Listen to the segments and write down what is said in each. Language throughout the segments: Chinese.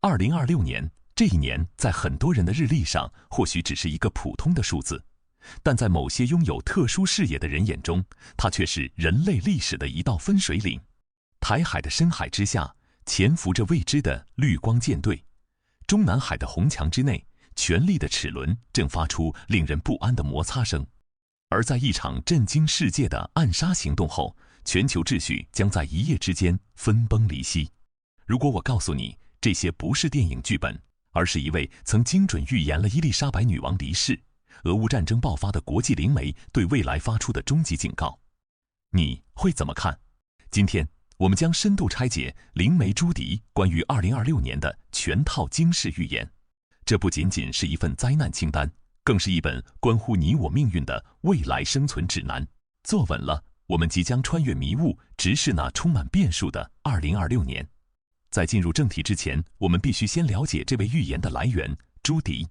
2026年这一年，在很多人的日历上或许只是一个普通的数字，但在某些拥有特殊视野的人眼中，它却是人类历史的一道分水岭。台海的深海之下，潜伏着未知的绿光舰队；中南海的红墙之内，权力的齿轮正发出令人不安的摩擦声。而在一场震惊世界的暗杀行动后，全球秩序将在一夜之间分崩离析。如果我告诉你，这些不是电影剧本，而是一位曾精准预言了伊丽莎白女王离世、俄乌战争爆发的国际灵媒对未来发出的终极警告，你会怎么看？今天我们将深度拆解灵媒朱迪关于2026年的全套惊世预言。这不仅仅是一份灾难清单，更是一本关乎你我命运的未来生存指南。坐稳了，我们即将穿越迷雾，直视那充满变数的2026年。在进入正题之前，我们必须先了解这位预言的来源——朱迪。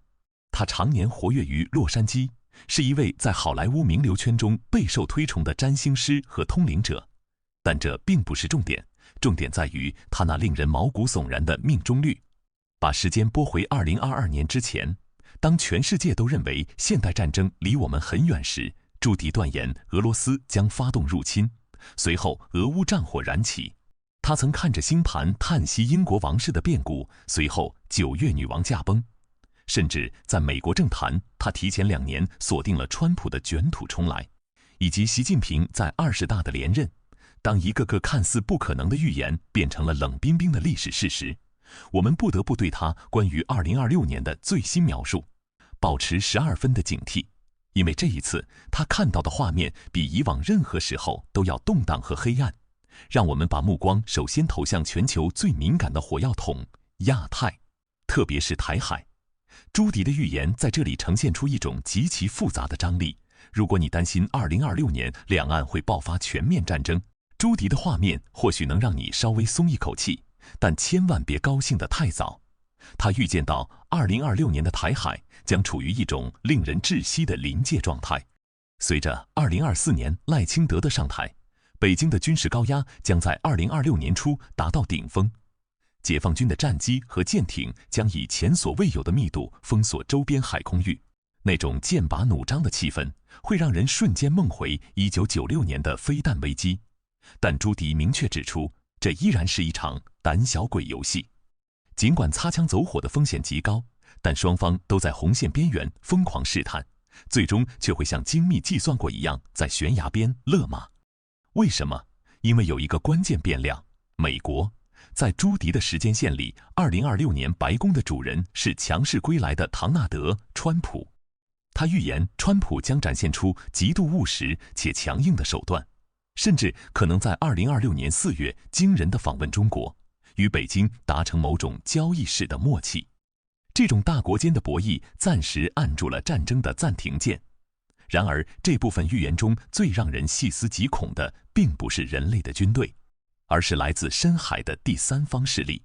他常年活跃于洛杉矶，是一位在好莱坞名流圈中备受推崇的占星师和通灵者。但这并不是重点，重点在于他那令人毛骨悚然的命中率。把时间拨回2022年之前，当全世界都认为现代战争离我们很远时，朱迪断言俄罗斯将发动入侵，随后俄乌战火燃起。他曾看着星盘叹息英国王室的变故，随后9月女王驾崩。甚至在美国政坛，他提前2年锁定了川普的卷土重来，以及习近平在20大的连任。当一个个看似不可能的预言变成了冷冰冰的历史事实，我们不得不对他关于2026年的最新描述保持12分的警惕，因为这一次他看到的画面比以往任何时候都要动荡和黑暗。让我们把目光首先投向全球最敏感的火药桶——亚太，特别是台海。朱迪的预言在这里呈现出一种极其复杂的张力。如果你担心2026年两岸会爆发全面战争，朱迪的画面或许能让你稍微松一口气，但千万别高兴得太早。他预见到2026年的台海将处于一种令人窒息的临界状态。随着2024年赖清德的上台，北京的军事高压将在2026年初达到顶峰。解放军的战机和舰艇将以前所未有的密度封锁周边海空域，那种剑拔弩张的气氛会让人瞬间梦回1996年的飞弹危机。但朱迪明确指出，这依然是一场胆小鬼游戏。尽管擦枪走火的风险极高，但双方都在红线边缘疯狂试探，最终却会像精密计算过一样在悬崖边勒马。为什么？因为有一个关键变量：美国。在朱迪的时间线里，2026年白宫的主人是强势归来的唐纳德·川普。他预言川普将展现出极度务实且强硬的手段，甚至可能在2026年4月惊人地访问中国，与北京达成某种交易式的默契。这种大国间的博弈暂时按住了战争的暂停键。然而，这部分预言中最让人细思极恐的，并不是人类的军队，而是来自深海的第三方势力。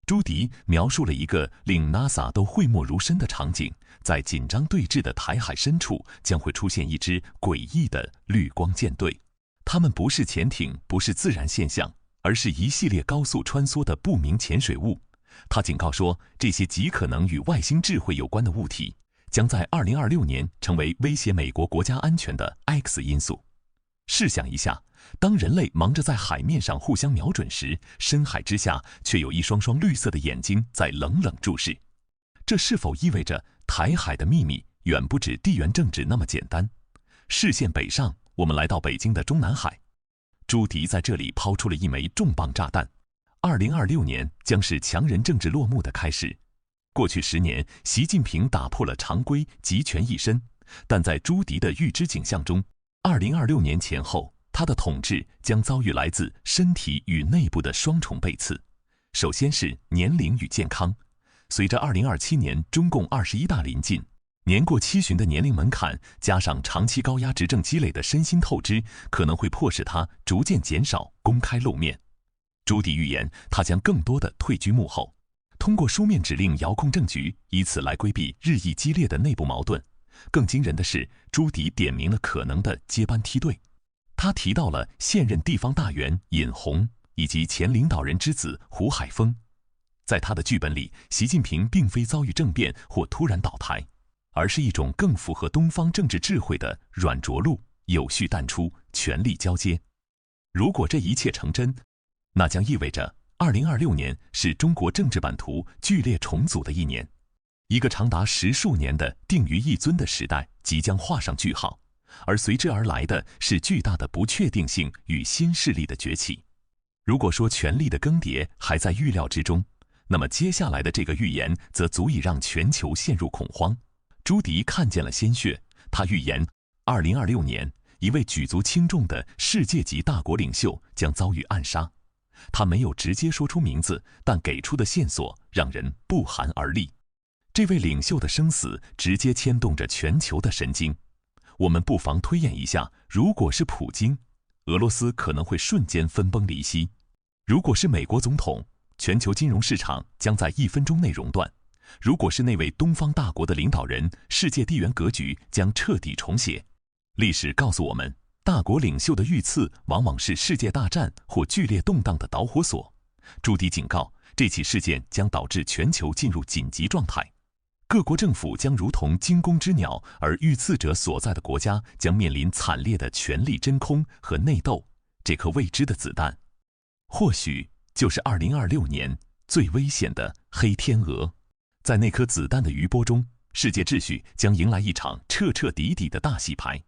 朱迪描述了一个令 NASA 都讳莫如深的场景：在紧张对峙的台海深处，将会出现一支诡异的绿光舰队。它们不是潜艇，不是自然现象，而是一系列高速穿梭的不明潜水物。他警告说，这些极可能与外星智慧有关的物体将在2026年成为威胁美国国家安全的 X 因素。试想一下，当人类忙着在海面上互相瞄准时，深海之下却有一双双绿色的眼睛在冷冷注视。这是否意味着台海的秘密远不止地缘政治那么简单？视线北上，我们来到北京的中南海。朱迪在这里抛出了一枚重磅炸弹：2026年将是强人政治落幕的开始。过去10年，习近平打破了常规，集权一身，但在朱迪的预知景象中，2026年前后，他的统治将遭遇来自身体与内部的双重背刺。首先是年龄与健康。随着2027年中共21大临近，年过70的年龄门槛，加上长期高压执政积累的身心透支，可能会迫使他逐渐减少公开露面。朱迪预言，他将更多的退居幕后，通过书面指令遥控政局，以此来规避日益激烈的内部矛盾。更惊人的是，朱迪点明了可能的接班梯队。他提到了现任地方大员尹洪以及前领导人之子胡海峰。在他的剧本里，习近平并非遭遇政变或突然倒台，而是一种更符合东方政治智慧的软着陆、有序淡出、权力交接。如果这一切成真，那将意味着2026年是中国政治版图剧烈重组的一年，一个长达10数年的定于一尊的时代即将画上句号，而随之而来的是巨大的不确定性与新势力的崛起。如果说权力的更迭还在预料之中，那么接下来的这个预言则足以让全球陷入恐慌。朱迪看见了鲜血，他预言2026年一位举足轻重的世界级大国领袖将遭遇暗杀。他没有直接说出名字，但给出的线索让人不寒而栗。这位领袖的生死直接牵动着全球的神经。我们不妨推演一下，如果是普京，俄罗斯可能会瞬间分崩离析；如果是美国总统，全球金融市场将在1分钟内熔断；如果是那位东方大国的领导人，世界地缘格局将彻底重写。历史告诉我们，大国领袖的遇刺往往是世界大战或剧烈动荡的导火索。朱迪警告，这起事件将导致全球进入紧急状态，各国政府将如同惊弓之鸟，而遇刺者所在的国家将面临惨烈的权力真空和内斗。这颗未知的子弹，或许就是2026年最危险的黑天鹅。在那颗子弹的余波中，世界秩序将迎来一场彻彻底底的大洗牌。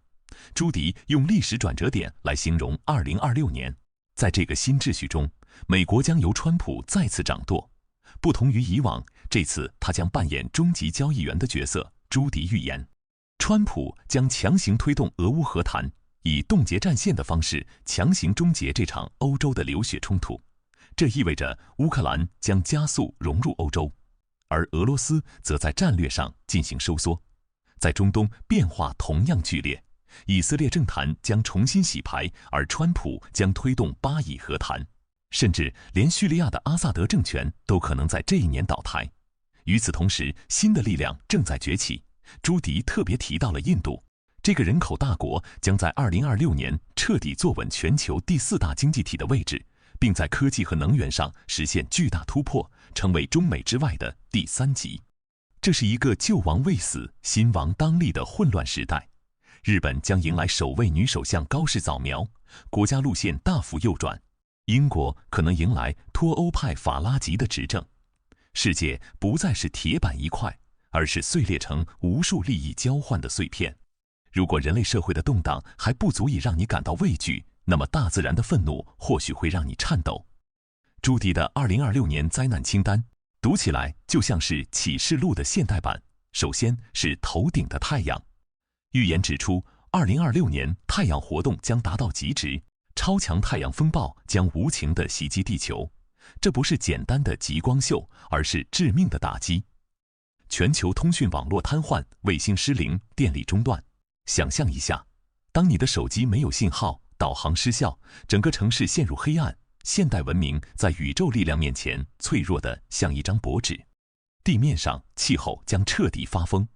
朱迪用历史转折点来形容2026年，在这个新秩序中，美国将由川普再次掌舵。不同于以往，这次他将扮演终极交易员的角色。朱迪预言，川普将强行推动俄乌和谈，以冻结战线的方式强行终结这场欧洲的流血冲突。这意味着乌克兰将加速融入欧洲，而俄罗斯则在战略上进行收缩。在中东，变化同样剧烈，以色列政坛将重新洗牌，而川普将推动巴以和谈，甚至连叙利亚的阿萨德政权都可能在这一年倒台。与此同时，新的力量正在崛起。朱迪特别提到了印度，这个人口大国将在2026年彻底坐稳全球第4大经济体的位置，并在科技和能源上实现巨大突破，成为中美之外的第3极。这是一个旧王未死，新王当立的混乱时代。日本将迎来首位女首相高市早苗，国家路线大幅右转。英国可能迎来脱欧派法拉吉的执政。世界不再是铁板一块，而是碎裂成无数利益交换的碎片。如果人类社会的动荡还不足以让你感到畏惧，那么大自然的愤怒或许会让你颤抖。朱迪的2026年灾难清单读起来就像是启示录的现代版。首先是头顶的太阳。预言指出，2026年太阳活动将达到极值，超强太阳风暴将无情地袭击地球。这不是简单的极光秀，而是致命的打击。全球通讯网络瘫痪，卫星失灵，电力中断。想象一下，当你的手机没有信号，导航失效，整个城市陷入黑暗，现代文明在宇宙力量面前脆弱得像一张薄纸。地面上气候将彻底发疯，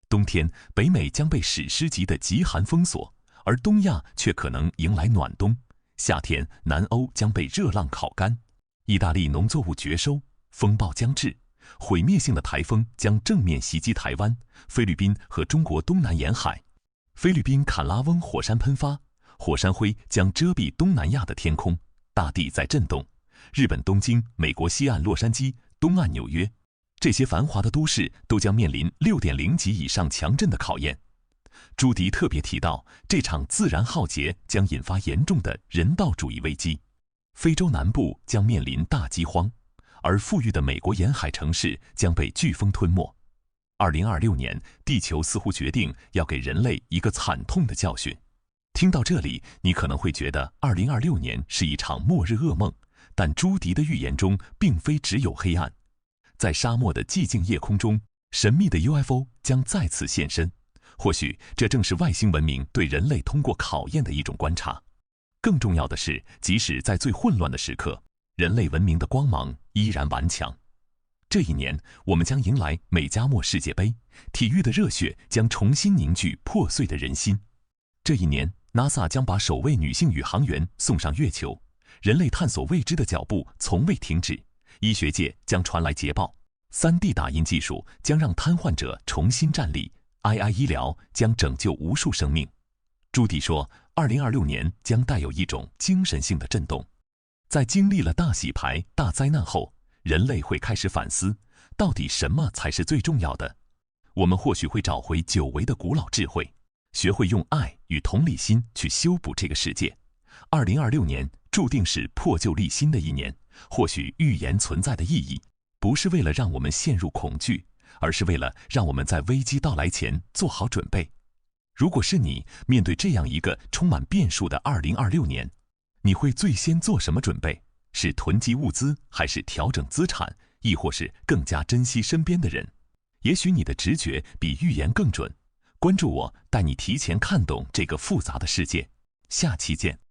冬天北美将被史诗级的极寒封锁，而东亚却可能迎来暖冬。夏天南欧将被热浪烤干，意大利农作物绝收，风暴将至，毁灭性的台风将正面袭击台湾、菲律宾和中国东南沿海。菲律宾坎拉翁火山喷发，火山灰将遮蔽东南亚的天空，大地在震动。日本东京、美国西岸洛杉矶、东岸纽约，这些繁华的都市都将面临6.0级以上强震的考验。朱迪特别提到，这场自然浩劫将引发严重的人道主义危机。非洲南部将面临大饥荒，而富裕的美国沿海城市将被飓风吞没。2026年，地球似乎决定要给人类一个惨痛的教训。听到这里，你可能会觉得2026年是一场末日噩梦，但朱迪的预言中并非只有黑暗。在沙漠的寂静夜空中，神秘的 UFO 将再次现身。或许这正是外星文明对人类通过考验的一种观察。更重要的是，即使在最混乱的时刻，人类文明的光芒依然顽强。这一年，我们将迎来美加墨世界杯，体育的热血将重新凝聚破碎的人心。这一年 ，NASA 将把首位女性宇航员送上月球，人类探索未知的脚步从未停止。医学界将传来捷报，3D 打印技术将让瘫痪者重新站立 ，AI 医疗将拯救无数生命。朱迪说，2026年将带有一种精神性的震动。在经历了大洗牌、大灾难后，人类会开始反思，到底什么才是最重要的？我们或许会找回久违的古老智慧，学会用爱与同理心去修补这个世界。2026年注定是破旧立新的一年，或许预言存在的意义，不是为了让我们陷入恐惧，而是为了让我们在危机到来前做好准备。如果是你面对这样一个充满变数的2026年，你会最先做什么准备？是囤积物资，还是调整资产，亦或是更加珍惜身边的人？也许你的直觉比预言更准。关注我，带你提前看懂这个复杂的世界。下期见。